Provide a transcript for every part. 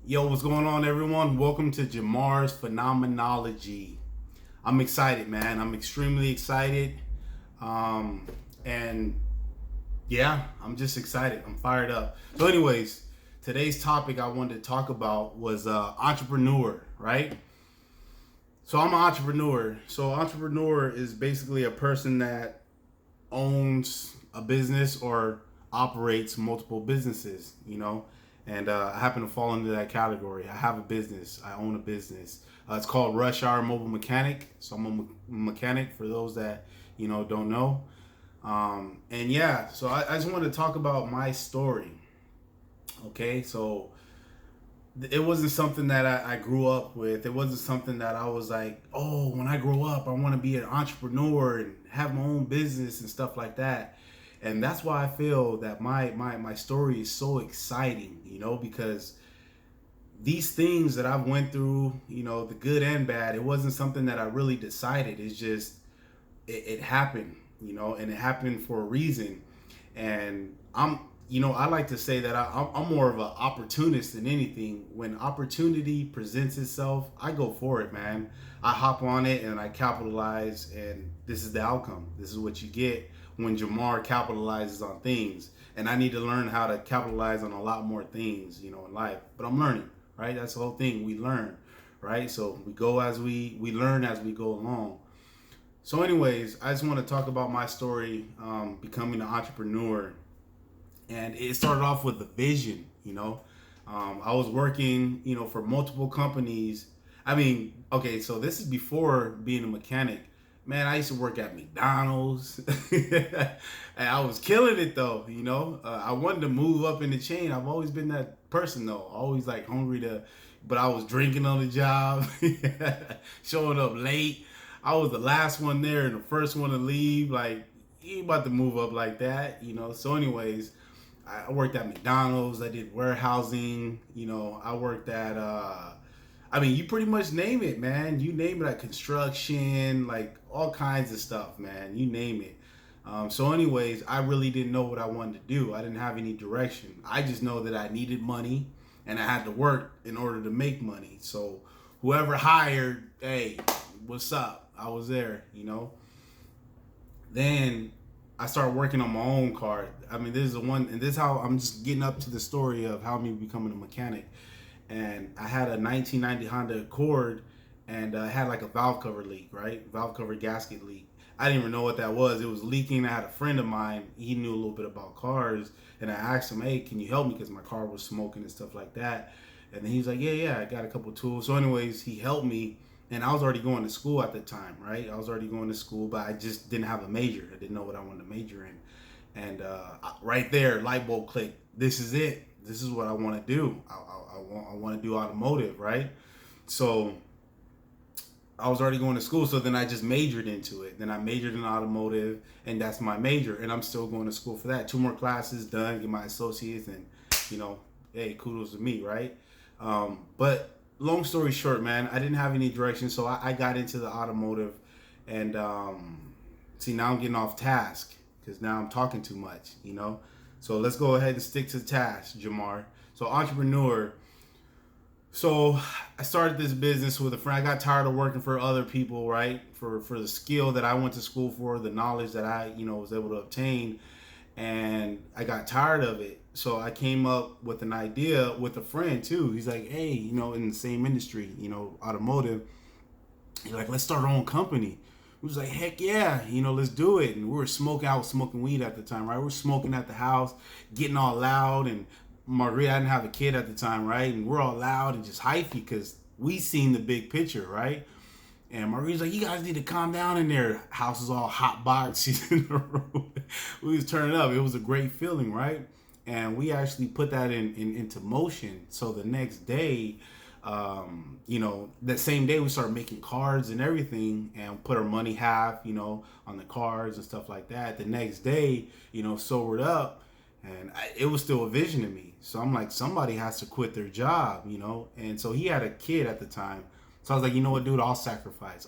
Yo, what's going on, everyone? Welcome to Jamar's Phenomenology. I'm excited, man. I'm extremely excited. Um, and yeah, I'm just excited. I'm fired up. So, anyways, today's topic I wanted to talk about was entrepreneur, right? So, I'm an entrepreneur. So, entrepreneur is basically a person that owns a business or operates multiple businesses, and I happen to fall into that category. I have a business. I own a business. It's called Rush Hour Mobile Mechanic. So I'm a mechanic for those that don't know. And yeah, so I just wanted to talk about my story. Okay, so it wasn't something that I grew up with. It wasn't something that I was like, oh, when I grow up, I want to be an entrepreneur and have my own business and stuff like that. And that's why I feel that my story is so exciting, because these things that I've went through, the good and bad, it wasn't something that I really decided. It's just it happened, and it happened for a reason. And I like to say that I'm more of an opportunist than anything. When opportunity presents itself, I go for it, man. I hop on it and I capitalize, and this is the outcome. This is what you get when Jamar capitalizes on things. And I need to learn how to capitalize on a lot more things, in life. But I'm learning, right? That's the whole thing. We learn, right? So we go as we learn as we go along. So, anyways, I just want to talk about my story, becoming an entrepreneur, and it started off with a vision. I was working, for multiple companies. I mean, okay, so this is before being a mechanic. Man, I used to work at McDonald's, and I was killing it though. I wanted to move up in the chain. I've always been that person though, always like hungry to. But I was drinking on the job, showing up late. I was the last one there and the first one to leave. Like, you ain't about to move up like that. So, anyways, I worked at McDonald's. I did warehousing. I worked at I mean, you pretty much name it, man. You name it, like construction, like all kinds of stuff, man. You name it. So, anyways, I really didn't know what I wanted to do. I didn't have any direction. I just know that I needed money and I had to work in order to make money. So, whoever hired, hey, what's up? I was there. Then I started working on my own car. I mean, this is the one, and this is how I'm just getting up to the story of how me becoming a mechanic. And I had a 1990 Honda Accord, and I had like a valve cover leak, right? Valve cover gasket leak. I didn't even know what that was. It was leaking. I had a friend of mine. He knew a little bit about cars, and I asked him, "Hey, can you help me?" Because my car was smoking and stuff like that. And then he's like, "Yeah, yeah, I got a couple tools." So, anyways, he helped me, and I was already going to school at the time, right? I was already going to school, but I just didn't have a major. I didn't know what I wanted to major in. And right there, light bulb clicked. This is it. This is what I want to do. I want to do automotive, right? So I was already going to school, so then I just majored into it. Then I majored in automotive, and that's my major, and I'm still going to school for that. Two more classes done, get my associates, and you know, hey, kudos to me, right? But long story short, man, I didn't have any direction, so I got into the automotive, and see, now I'm getting off task because now I'm talking too much. So let's go ahead and stick to the task, Jamar. So entrepreneur. So I started this business with a friend. I got tired of working for other people, right? For the skill that I went to school for, the knowledge that I, was able to obtain, and I got tired of it. So I came up with an idea with a friend too. He's like, hey, in the same industry, automotive. He's like, let's start our own company. We was like, heck yeah, let's do it. And we were smoking. I was smoking weed at the time, right? We were smoking at the house, getting all loud, and Marguerite, I didn't have a kid at the time, right? And we're all loud and just hypey because we seen the big picture, right? And Marguerite's like, you guys need to calm down in there. House is all hot box. She's in the room. We was turning up. It was a great feeling, right? And we actually put that into motion. So the next day, that same day we started making cards and everything and put our money half, on the cards and stuff like that. The next day, sobered up, and it was still a vision to me. So I'm like, somebody has to quit their job, And so he had a kid at the time. So I was like, you know what, dude, I'll sacrifice.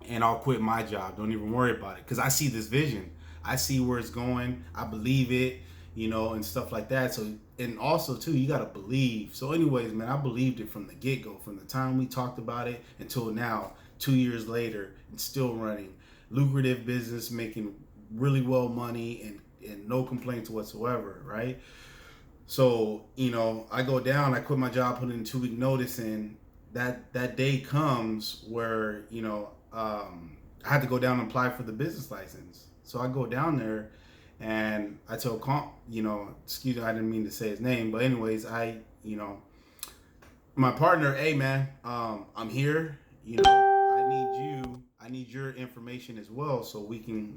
And I'll quit my job. Don't even worry about it. Because I see this vision. I see where it's going. I believe it, and stuff like that. So and also too, you gotta believe. So anyways, man, I believed it from the get-go, from the time we talked about it until now, 2 years later, and still running. Lucrative business, making really well money, and no complaints whatsoever, right? So, I go down, I quit my job, put in a 2 week notice, and that day comes where, I had to go down and apply for the business license. So I go down there, and I told excuse me, I didn't mean to say his name, but anyways, my partner, hey man, I'm here, I need your information as well, so we can,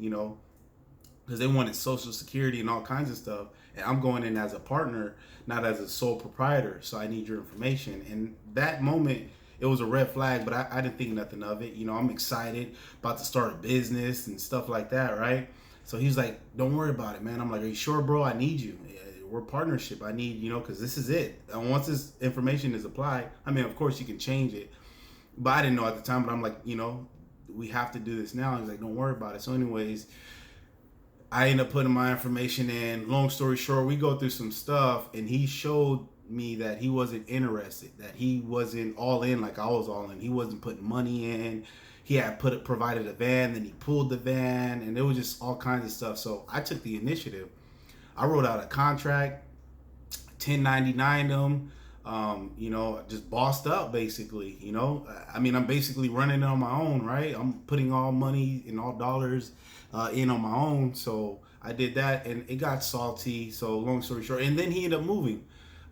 because they wanted social security and all kinds of stuff, and I'm going in as a partner, not as a sole proprietor, so I need your information. And that moment, it was a red flag, but I didn't think nothing of it. I'm excited about to start a business and stuff like that, right? So he's like, don't worry about it, man. I'm like, are you sure, bro? I need you. We're partnership. I need, because this is it. And once this information is applied, I mean, of course you can change it, but I didn't know at the time, but I'm like, we have to do this now. He's like, don't worry about it. So anyways, I ended up putting my information in. Long story short, we go through some stuff, and he showed me that he wasn't interested, that he wasn't all in like I was all in. He wasn't putting money in. He had provided a van, then he pulled the van, and it was just all kinds of stuff. So I took the initiative. I wrote out a contract, 1099 them, just bossed up basically. I mean, I'm basically running it on my own, right? I'm putting all money and all dollars in on my own. So I did that, and it got salty. So long story short, and then he ended up moving.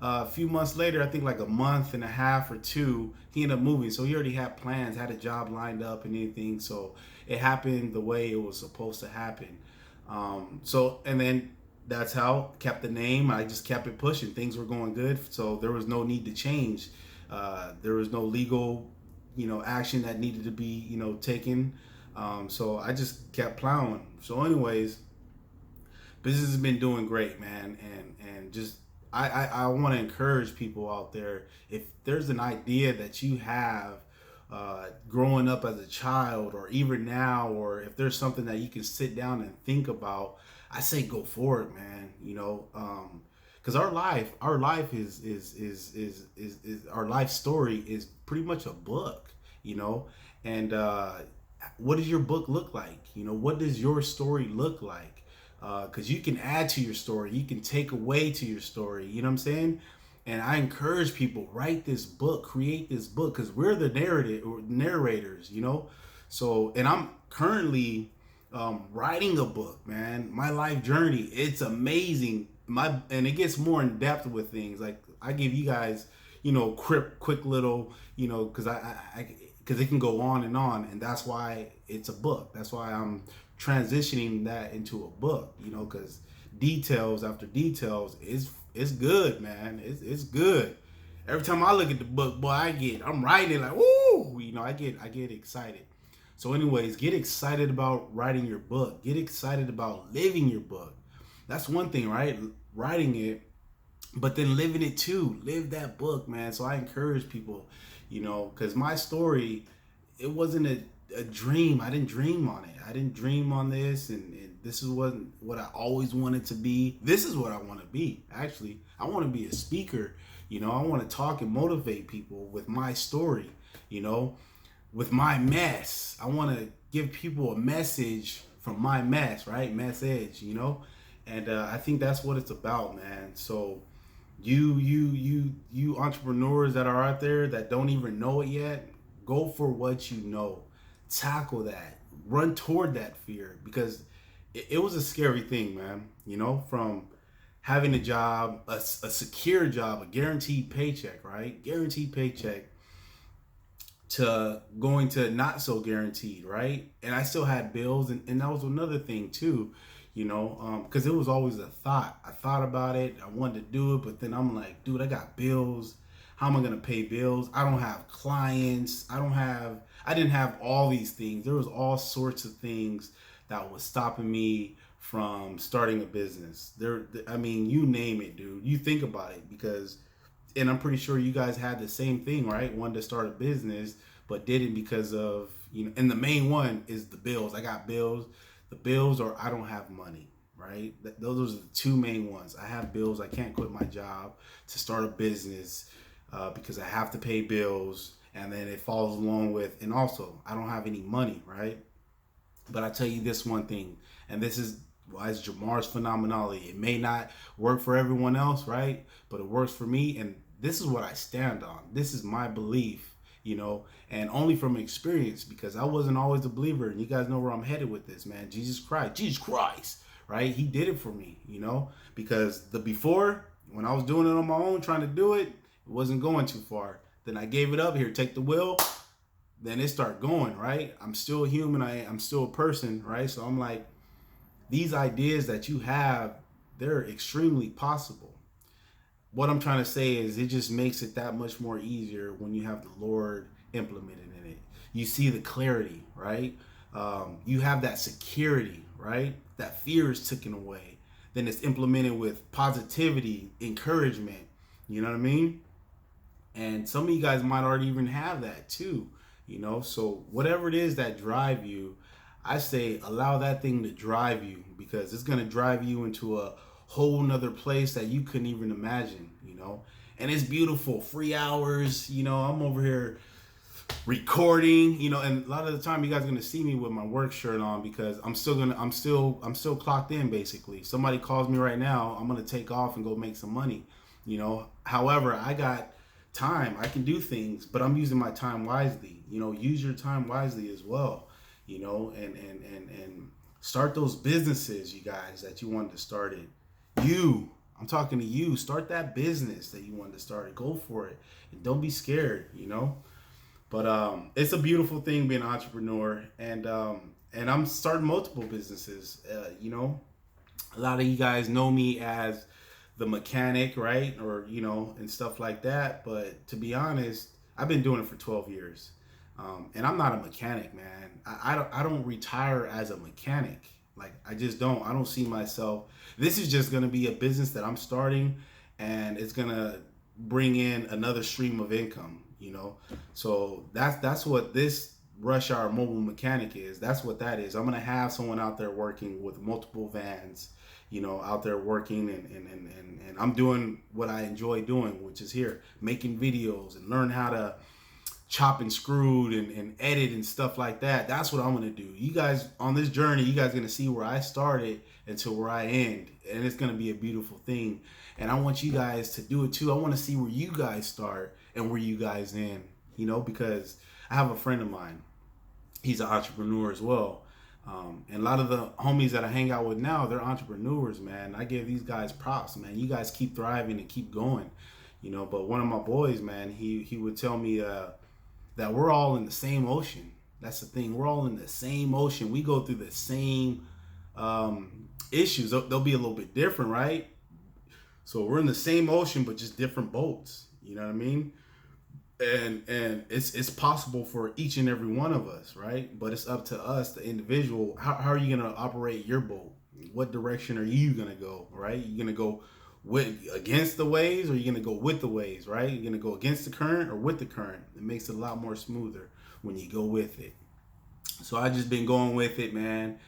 A few months later, I think like a month and a half or two, he ended up moving. So he already had plans, had a job lined up and anything. So it happened the way it was supposed to happen. And then that's how kept the name. I just kept it pushing. Things were going good. So there was no need to change. There was no legal, action that needed to be, taken. So I just kept plowing. So anyways, business has been doing great, man. And just, I want to encourage people out there, if there's an idea that you have growing up as a child, or even now, or if there's something that you can sit down and think about, I say go for it, man. Because our life is our life story is pretty much a book, and what does your book look like? What does your story look like? Because you can add to your story, you can take away to your story, you know what I'm saying? And I encourage people, write this book, create this book, because we're the narrators, So, and I'm currently writing a book, man. My life journey, it's amazing. And it gets more in depth with things. Like I give you guys, quick little, because because it can go on, and that's why it's a book. That's why I'm transitioning that into a book, because details after details is good, man. It's good. Every time I look at the book, boy, I'm writing it like, woo, I get excited. So anyways, get excited about writing your book. Get excited about living your book. That's one thing, right? Writing it, but then living it too. Live that book, man. So I encourage people, because my story, it wasn't a dream. I didn't dream on it. I didn't dream on this, and this wasn't what I always wanted to be. This is what I want to be, actually. I want to be a speaker. I want to talk and motivate people with my story, with my mess. I want to give people a message from my mess, right? Message, and I think that's what it's about, man. So you entrepreneurs that are out there that don't even know it yet, go for what you know. Tackle that. Run toward that fear, because it was a scary thing, man. From having a job, a secure job, a guaranteed paycheck, right? Guaranteed paycheck, to going to not so guaranteed, right? And I still had bills, and that was another thing too, because it was always a thought. I thought about it, I wanted to do it, but then I'm like, dude, I got bills. How am I gonna pay bills? I don't have clients. I didn't have all these things. There was all sorts of things that was stopping me from starting a business. I mean, you name it, dude. You think about it, and I'm pretty sure you guys had the same thing, right? Wanted to start a business, but didn't because of, and the main one is the bills. I got bills. The bills, or I don't have money, right? Those are the two main ones. I have bills. I can't quit my job to start a business because I have to pay bills. And then it falls along with, and also I don't have any money, right? But I tell you this one thing, and this is why it's Jamar's phenomenology. It may not work for everyone else, right? But it works for me, and this is what I stand on. This is my belief, and only from experience, because I wasn't always a believer, and you guys know where I'm headed with this, man. Jesus Christ, right? He did it for me, because the before, when I was doing it on my own, trying to do it, it wasn't going too far. Then I gave it up. Here, take the wheel. Then it start going, right? I'm still a human. I'm still a person, right? So I'm like, these ideas that you have, they're extremely possible. What I'm trying to say is it just makes it that much more easier when you have the Lord implemented in it. You see the clarity, right? You have that security, right? That fear is taken away. Then it's implemented with positivity, encouragement. You know what I mean? And some of you guys might already even have that too. So whatever it is that drive you, I say allow that thing to drive you, because it's going to drive you into a whole nother place that you couldn't even imagine, and it's beautiful. Free hours, I'm over here recording, and a lot of the time you guys are going to see me with my work shirt on, because I'm still clocked in. Basically, somebody calls me right now, I'm going to take off and go make some money, however, I got time, I can do things, but I'm using my time wisely. Use your time wisely as well, and start those businesses, you guys, that you wanted to start it. I'm talking to you. Start that business that you wanted to start. Go for it, and don't be scared. But it's a beautiful thing being an entrepreneur, and I'm starting multiple businesses. A lot of you guys know me as the mechanic, right? Or, and stuff like that. But to be honest, I've been doing it for 12 years. And I'm not a mechanic, man. I don't retire as a mechanic. Like, I just don't. I don't see myself. This is just going to be a business that I'm starting, and it's going to bring in another stream of income, So that's what this Rush Hour Mobile Mechanic is. That's what that is. I'm going to have someone out there working with multiple vans, out there working, and I'm doing what I enjoy doing, which is here, making videos and learn how to chop and screwed and edit and stuff like that. That's what I'm going to do. You guys, on this journey, you guys are going to see where I started until where I end, and it's going to be a beautiful thing. And I want you guys to do it too. I want to see where you guys start and where you guys end, because I have a friend of mine. He's an entrepreneur as well. And a lot of the homies that I hang out with now, they're entrepreneurs, man. I give these guys props, man. You guys keep thriving and keep going, but one of my boys, man, he would tell me that we're all in the same ocean. That's the thing. We're all in the same ocean. We go through the same issues. They'll be a little bit different, right? So we're in the same ocean, but just different boats. You know what I mean? And it's possible for each and every one of us, right? But it's up to us, the individual. How are you going to operate your boat? What direction are you going to go, right? You're going to go against the waves, or you're going to go with the waves, right? You're going to go against the current or with the current. It makes it a lot more smoother when you go with it. So I just been going with it, man.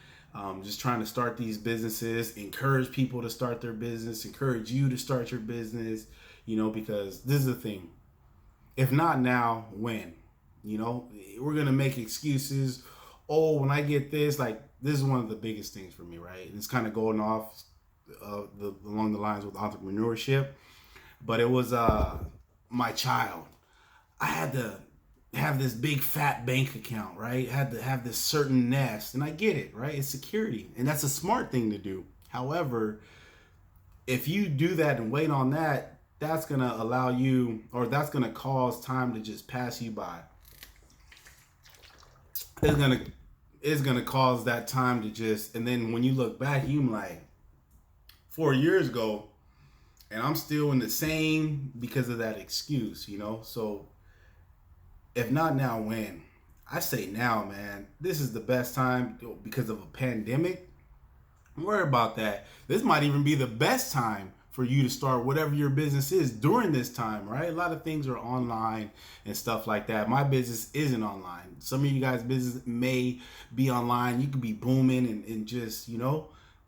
Just trying to start these businesses, encourage people to start their business, encourage you to start your business, because this is the thing. If not now, when? We're going to make excuses. Oh, when I get this, like, this is one of the biggest things for me, right? And it's kind of going off along the lines with entrepreneurship. But it was my child. I had to have this big fat bank account, right? Had to have this certain nest. And I get it, right? It's security. And that's a smart thing to do. However, if you do that and wait on that, that's going to allow you, or that's going to cause time to just pass you by. It's going to cause that time to just, and then when you look back, you're like, 4 years ago, and I'm still in the same because of that excuse, So if not now, when? I say now, man. This is the best time because of a pandemic. Don't worry about that. This might even be the best time for you to start whatever your business is during this time, right? A lot of things are online and stuff like that. My business isn't online. Some of you guys' business may be online. You could be booming and just,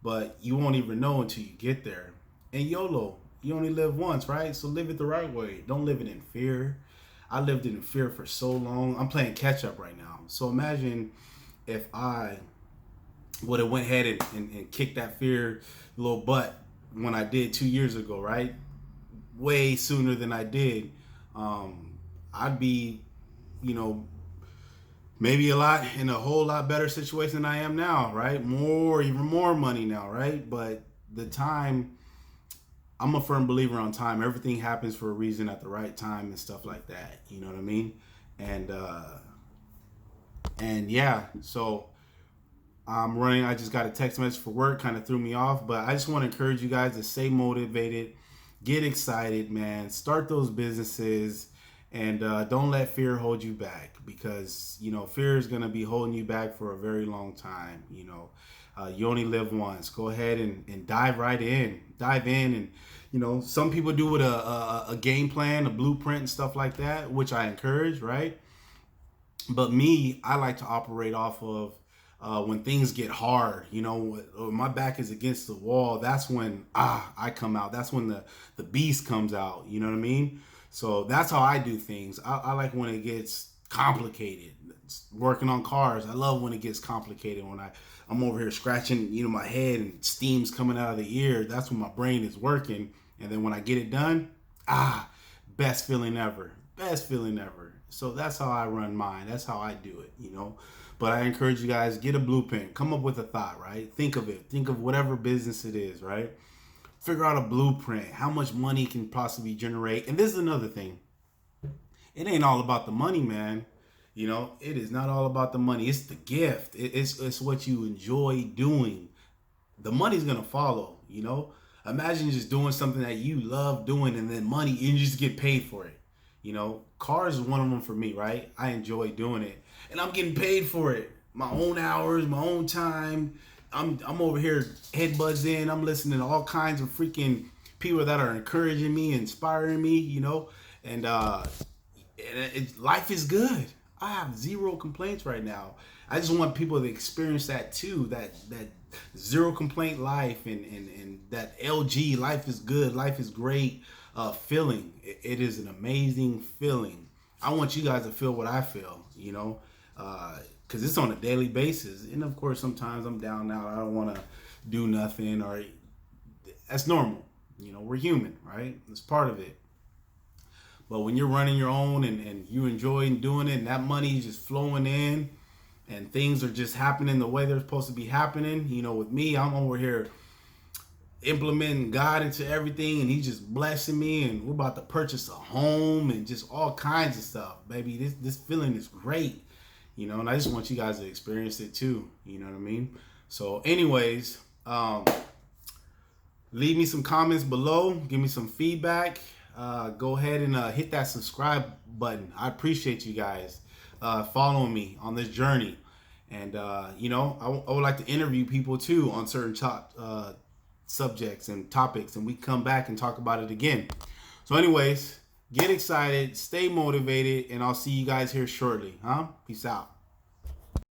but you won't even know until you get there. And YOLO, you only live once, right? So live it the right way. Don't live it in fear. I lived in fear for so long. I'm playing catch up right now. So imagine if I would have went ahead and kicked that fear little butt when I did 2 years ago, right? Way sooner than I did. I'd be, you know, maybe in a whole lot better situation than I am now, right? Even more money now, right? But the time, I'm a firm believer on time. Everything happens for a reason at the right time and stuff like that. You know what I mean? And yeah, so I'm running. I just got a text message for work, kind of threw me off, but I just want to encourage you guys to stay motivated, get excited, man. Start those businesses, and don't let fear hold you back, because fear is gonna be holding you back for a very long time. You only live once. Go ahead and dive in, and some people do with a game plan, a blueprint, and stuff like that, which I encourage, right? But me, I like to operate off of when things get hard, my back is against the wall. That's when I come out. That's when the beast comes out. You know what I mean? So that's how I do things. I like when it gets complicated. Working on cars, I love when it gets complicated. When I'm over here scratching, my head and steam's coming out of the ear. That's when my brain is working. And then when I get it done, best feeling ever. Best feeling ever. So that's how I run mine. That's how I do it, But I encourage you guys, get a blueprint. Come up with a thought, right? Think of it. Think of whatever business it is, right? Figure out a blueprint. How much money can possibly generate. And this is another thing. It ain't all about the money, man. It is not all about the money. It's the gift. It's what you enjoy doing. The money's going to follow, Imagine just doing something that you love doing, and then money, you just get paid for it. Cars is one of them for me, right? I enjoy doing it, and I'm getting paid for it. My own hours, my own time. I'm over here headbuds in. I'm listening to all kinds of freaking people that are encouraging me, inspiring me, and life is good. I have zero complaints right now. I just want people to experience that too, that zero complaint life, and that LG, life is good, life is great feeling. It is an amazing feeling. I want you guys to feel what I feel, because it's on a daily basis. And of course, sometimes I'm down now. I don't want to do nothing, or that's normal. We're human, right? It's part of it. But when you're running your own and you enjoy doing it, and that money is just flowing in, and things are just happening the way they're supposed to be happening, with me, I'm over here implementing God into everything, and he's just blessing me, and we're about to purchase a home and just all kinds of stuff, baby. This feeling is great, and I just want you guys to experience it too. You know what I mean? So anyways, leave me some comments below, give me some feedback. Go ahead and hit that subscribe button. I appreciate you guys following me on this journey. And I would like to interview people too on certain subjects and topics, and we come back and talk about it again. So anyways, get excited, stay motivated, and I'll see you guys here shortly. Peace out.